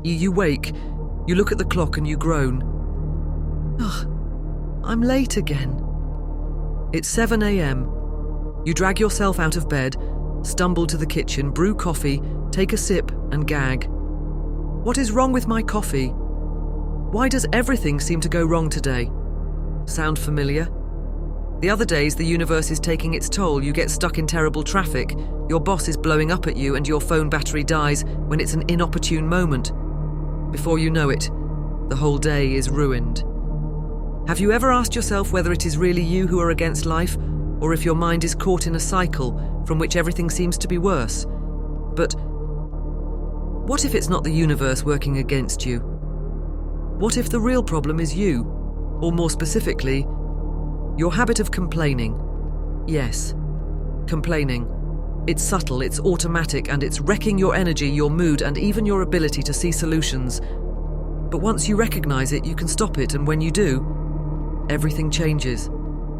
You wake, you look at the clock and you groan. Ugh, I'm late again. It's 7 a.m. You drag yourself out of bed, stumble to the kitchen, brew coffee, take a sip and gag. What is wrong with my coffee? Why does everything seem to go wrong today? Sound familiar? The other days the universe is taking its toll, you get stuck in terrible traffic, your boss is blowing up at you and your phone battery dies when it's an inopportune moment. Before you know it, the whole day is ruined. Have you ever asked yourself whether it is really you who are against life, or if your mind is caught in a cycle from which everything seems to be worse? But what if it's not the universe working against you? What if the real problem is you, or more specifically, your habit of complaining? Yes, complaining. It's subtle, it's automatic, and it's wrecking your energy, your mood, and even your ability to see solutions. But once you recognize it, you can stop it, and when you do, everything changes.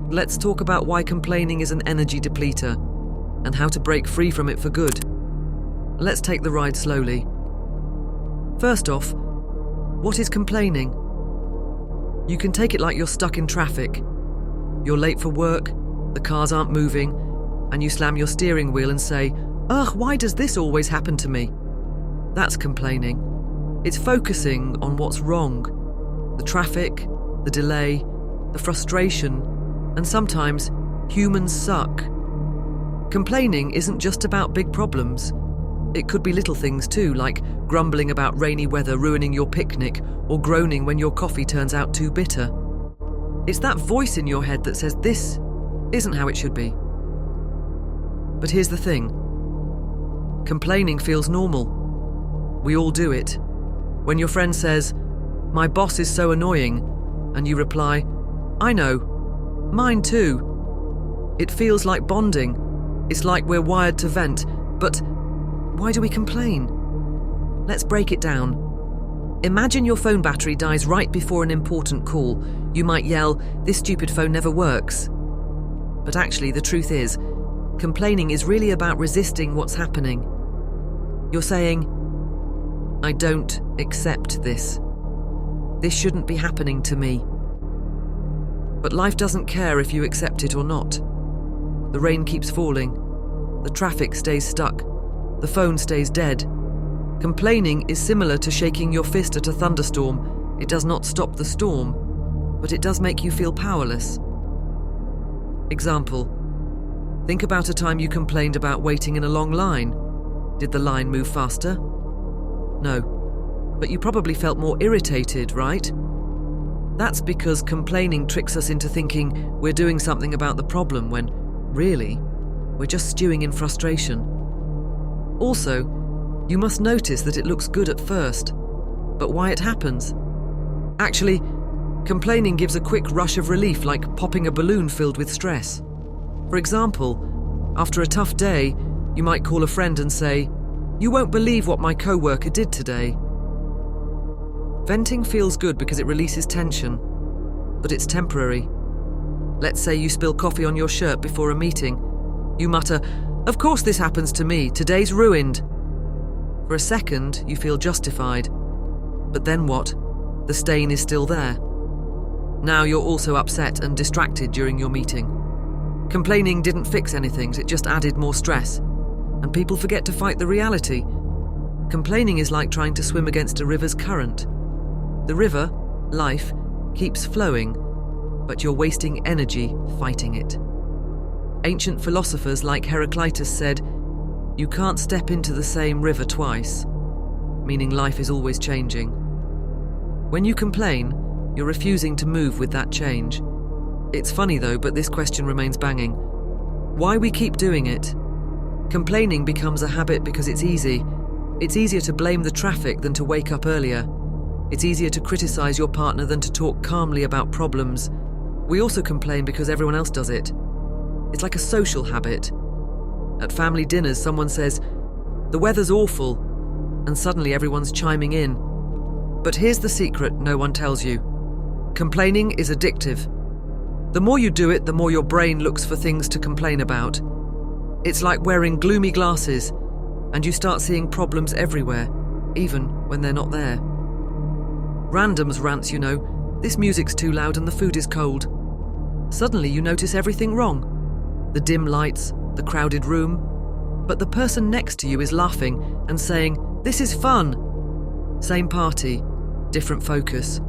Let's talk about why complaining is an energy depleter, and how to break free from it for good. Let's take the ride slowly. First off, what is complaining? You can take it like you're stuck in traffic. You're late for work, the cars aren't moving, and you slam your steering wheel and say, "Ugh, why does this always happen to me?" That's complaining. It's focusing on what's wrong. The traffic, the delay, the frustration, and sometimes humans suck. Complaining isn't just about big problems. It could be little things too, like grumbling about rainy weather ruining your picnic, or groaning when your coffee turns out too bitter. It's that voice in your head that says this isn't how it should be. But here's the thing. Complaining feels normal. We all do it. When your friend says, "My boss is so annoying," and you reply, "I know, mine too." It feels like bonding. It's like we're wired to vent. But why do we complain? Let's break it down. Imagine your phone battery dies right before an important call. You might yell, "This stupid phone never works." But actually, the truth is, complaining is really about resisting what's happening. You're saying, "I don't accept this. This shouldn't be happening to me." But life doesn't care if you accept it or not. The rain keeps falling. The traffic stays stuck. The phone stays dead. Complaining is similar to shaking your fist at a thunderstorm. It does not stop the storm, but it does make you feel powerless. Example. Think about a time you complained about waiting in a long line. Did the line move faster? No. But you probably felt more irritated, right? That's because complaining tricks us into thinking we're doing something about the problem when, really, we're just stewing in frustration. Also, you must notice that it looks good at first, but why it happens? Actually, complaining gives a quick rush of relief, like popping a balloon filled with stress. For example, after a tough day, you might call a friend and say, "You won't believe what my coworker did today." Venting feels good because it releases tension, but it's temporary. Let's say you spill coffee on your shirt before a meeting. You mutter, "Of course this happens to me, today's ruined." For a second, you feel justified. But then what? The stain is still there. Now you're also upset and distracted during your meeting. Complaining didn't fix anything, it just added more stress. And people forget to fight the reality. Complaining is like trying to swim against a river's current. The river, life, keeps flowing, but you're wasting energy fighting it. Ancient philosophers like Heraclitus said, "You can't step into the same river twice," meaning life is always changing. When you complain, you're refusing to move with that change. It's funny though, but this question remains banging. Why we keep doing it? Complaining becomes a habit because it's easy. It's easier to blame the traffic than to wake up earlier. It's easier to criticize your partner than to talk calmly about problems. We also complain because everyone else does it. It's like a social habit. At family dinners, someone says, "The weather's awful," and suddenly everyone's chiming in. But here's the secret no one tells you. Complaining is addictive. The more you do it, the more your brain looks for things to complain about. It's like wearing gloomy glasses, and you start seeing problems everywhere. even when they're not there. Randoms rants, this music's too loud and the food is cold. Suddenly you notice everything wrong. The dim lights, the crowded room, but the person next to you is laughing and saying, "This is fun." Same party, different focus.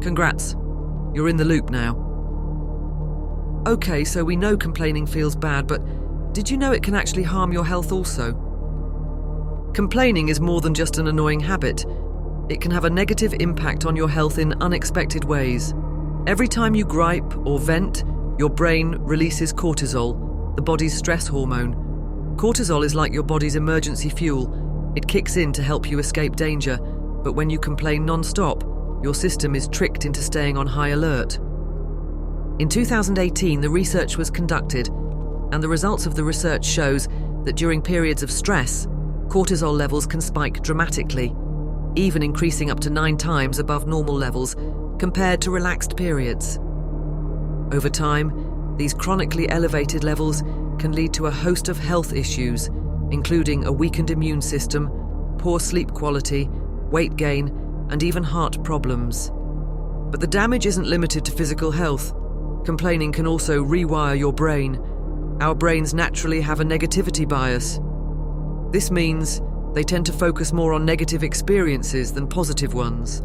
Congrats, you're in the loop now. Okay, so we know complaining feels bad, but did you know it can actually harm your health also? Complaining is more than just an annoying habit. It can have a negative impact on your health in unexpected ways. Every time you gripe or vent, your brain releases cortisol, the body's stress hormone. Cortisol is like your body's emergency fuel. It kicks in to help you escape danger, but when you complain non-stop, your system is tricked into staying on high alert. In 2018, the research was conducted, and the results of the research shows that during periods of stress, cortisol levels can spike dramatically, even increasing up to 9 times above normal levels compared to relaxed periods. Over time, these chronically elevated levels can lead to a host of health issues, including a weakened immune system, poor sleep quality, weight gain, and even heart problems. But the damage isn't limited to physical health. Complaining can also rewire your brain. Our brains naturally have a negativity bias. This means they tend to focus more on negative experiences than positive ones,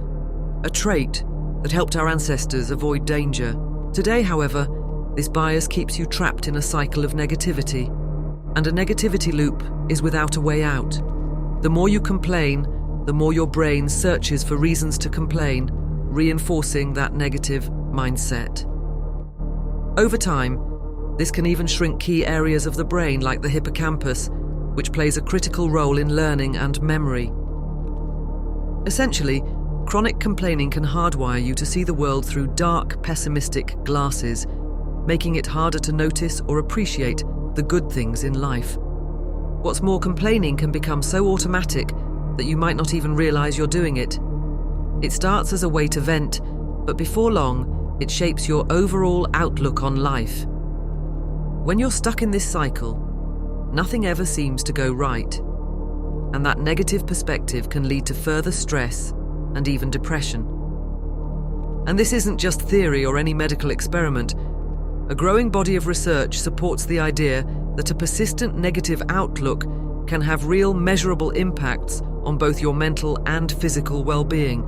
a trait that helped our ancestors avoid danger. Today, however, this bias keeps you trapped in a cycle of negativity, and a negativity loop is without a way out. The more you complain, the more your brain searches for reasons to complain, reinforcing that negative mindset. Over time, this can even shrink key areas of the brain like the hippocampus, which plays a critical role in learning and memory. Essentially, chronic complaining can hardwire you to see the world through dark, pessimistic glasses, making it harder to notice or appreciate the good things in life. What's more, complaining can become so automatic that you might not even realize you're doing it. It starts as a way to vent, but before long, it shapes your overall outlook on life. When you're stuck in this cycle, nothing ever seems to go right, and that negative perspective can lead to further stress and even depression. And this isn't just theory or any medical experiment. A growing body of research supports the idea that a persistent negative outlook can have real measurable impacts on both your mental and physical well-being.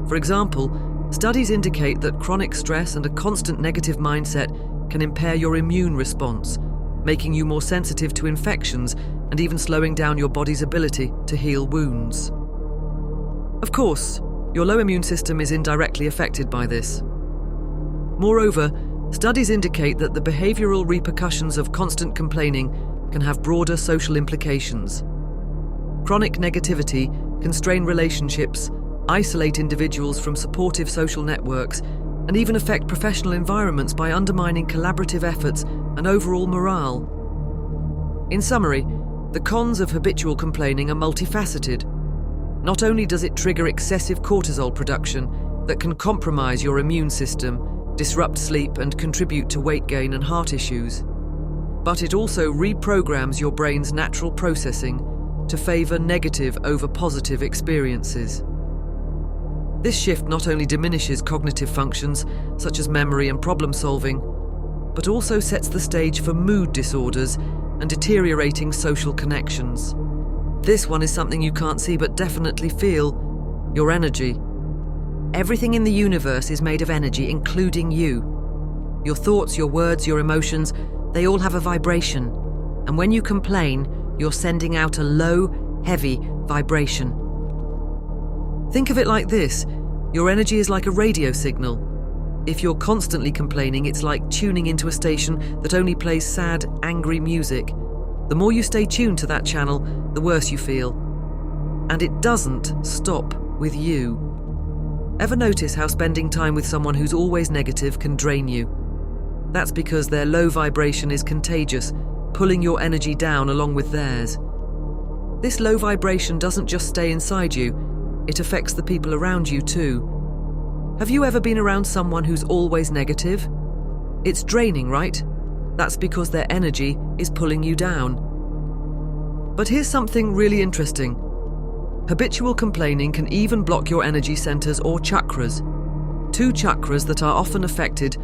For example, studies indicate that chronic stress and a constant negative mindset can impair your immune response, making you more sensitive to infections and even slowing down your body's ability to heal wounds. Of course, your low immune system is indirectly affected by this. Moreover, studies indicate that the behavioral repercussions of constant complaining can have broader social implications. Chronic negativity can strain relationships, isolate individuals from supportive social networks, and even affect professional environments by undermining collaborative efforts and overall morale. In summary, the cons of habitual complaining are multifaceted. Not only does it trigger excessive cortisol production that can compromise your immune system, disrupt sleep, and contribute to weight gain and heart issues, but it also reprograms your brain's natural processing to favor negative over positive experiences. This shift not only diminishes cognitive functions, such as memory and problem solving, but also sets the stage for mood disorders and deteriorating social connections. This one is something you can't see but definitely feel: your energy. Everything in the universe is made of energy, including you. Your thoughts, your words, your emotions, they all have a vibration. And when you complain, you're sending out a low, heavy vibration. Think of it like this: your energy is like a radio signal. If you're constantly complaining, it's like tuning into a station that only plays sad, angry music. The more you stay tuned to that channel, the worse you feel. And it doesn't stop with you. Ever notice how spending time with someone who's always negative can drain you? That's because their low vibration is contagious, pulling your energy down along with theirs. This low vibration doesn't just stay inside you, it affects the people around you too. Have you ever been around someone who's always negative? It's draining, right? That's because their energy is pulling you down. But here's something really interesting. Habitual complaining can even block your energy centers or chakras. Two chakras that are often affected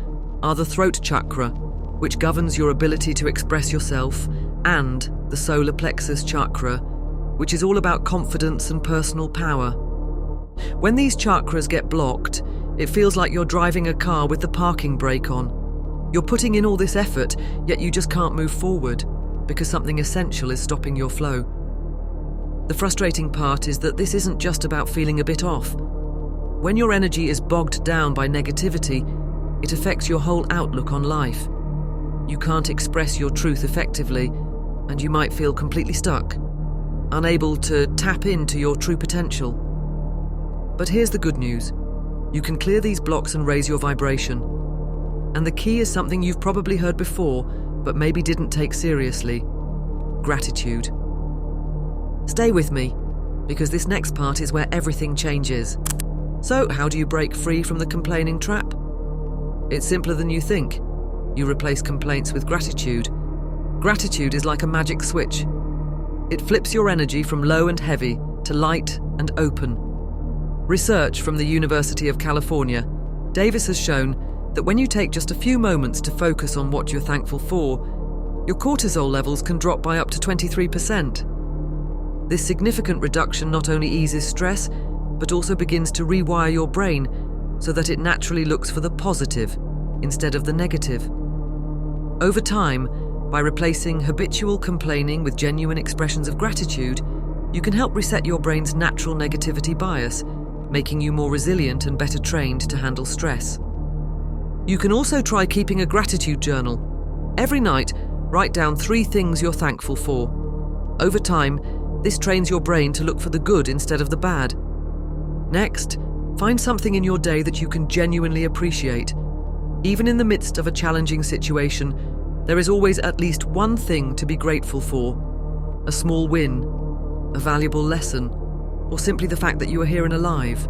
are the throat chakra, which governs your ability to express yourself, and the solar plexus chakra, which is all about confidence and personal power. When these chakras get blocked, it feels like you're driving a car with the parking brake on. You're putting in all this effort, yet you just can't move forward because something essential is stopping your flow. The frustrating part is that this isn't just about feeling a bit off. When your energy is bogged down by negativity, it affects your whole outlook on life. You can't express your truth effectively, and you might feel completely stuck, unable to tap into your true potential. But here's the good news. You can clear these blocks and raise your vibration. And the key is something you've probably heard before, but maybe didn't take seriously: gratitude. Stay with me, because this next part is where everything changes. So, how do you break free from the complaining trap? It's simpler than you think. You replace complaints with gratitude. Gratitude is like a magic switch. It flips your energy from low and heavy to light and open. Research from the University of California, Davis has shown that when you take just a few moments to focus on what you're thankful for, your cortisol levels can drop by up to 23%. This significant reduction not only eases stress, but also begins to rewire your brain so that it naturally looks for the positive instead of the negative. Over time, by replacing habitual complaining with genuine expressions of gratitude, you can help reset your brain's natural negativity bias, making you more resilient and better trained to handle stress. You can also try keeping a gratitude journal. Every night, write down 3 things you're thankful for. Over time, this trains your brain to look for the good instead of the bad. Next, find something in your day that you can genuinely appreciate. Even in the midst of a challenging situation, there is always at least one thing to be grateful for: a small win, a valuable lesson, or simply the fact that you are here and alive.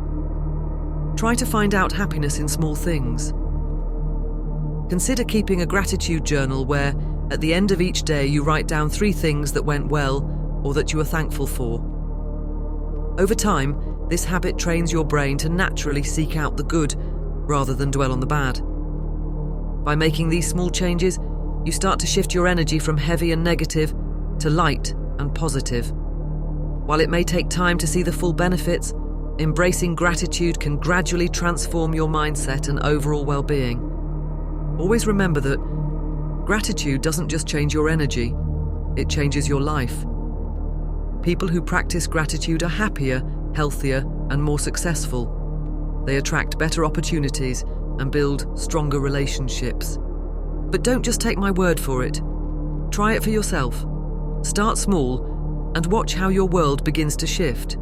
Try to find out happiness in small things. Consider keeping a gratitude journal where, at the end of each day, you write down 3 things that went well or that you are thankful for. Over time, this habit trains your brain to naturally seek out the good rather than dwell on the bad. By making these small changes, you start to shift your energy from heavy and negative to light and positive. While it may take time to see the full benefits, embracing gratitude can gradually transform your mindset and overall well-being. Always remember that gratitude doesn't just change your energy, it changes your life. People who practice gratitude are happier, healthier, and more successful. They attract better opportunities and build stronger relationships. But don't just take my word for it. Try it for yourself. Start small and watch how your world begins to shift.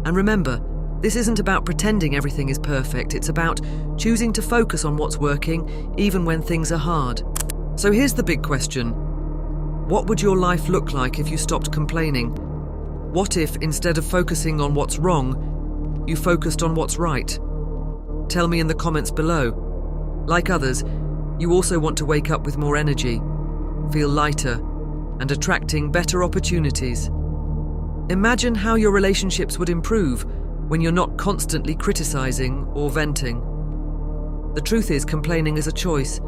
And remember, this isn't about pretending everything is perfect. It's about choosing to focus on what's working, even when things are hard. So here's the big question. What would your life look like if you stopped complaining? What if, instead of focusing on what's wrong, you focused on what's right? Tell me in the comments below. Like others, you also want to wake up with more energy, feel lighter, and attracting better opportunities. Imagine how your relationships would improve when you're not constantly criticizing or venting. The truth is, complaining is a choice,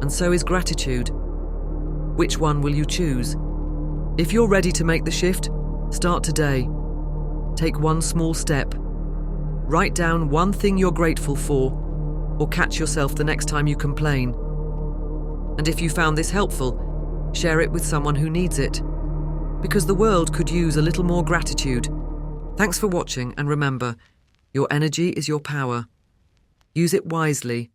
and so is gratitude. Which one will you choose? If you're ready to make the shift, start today. Take one small step. Write down one thing you're grateful for, or catch yourself the next time you complain. And if you found this helpful, share it with someone who needs it, because the world could use a little more gratitude. Thanks for watching, and remember, your energy is your power. Use it wisely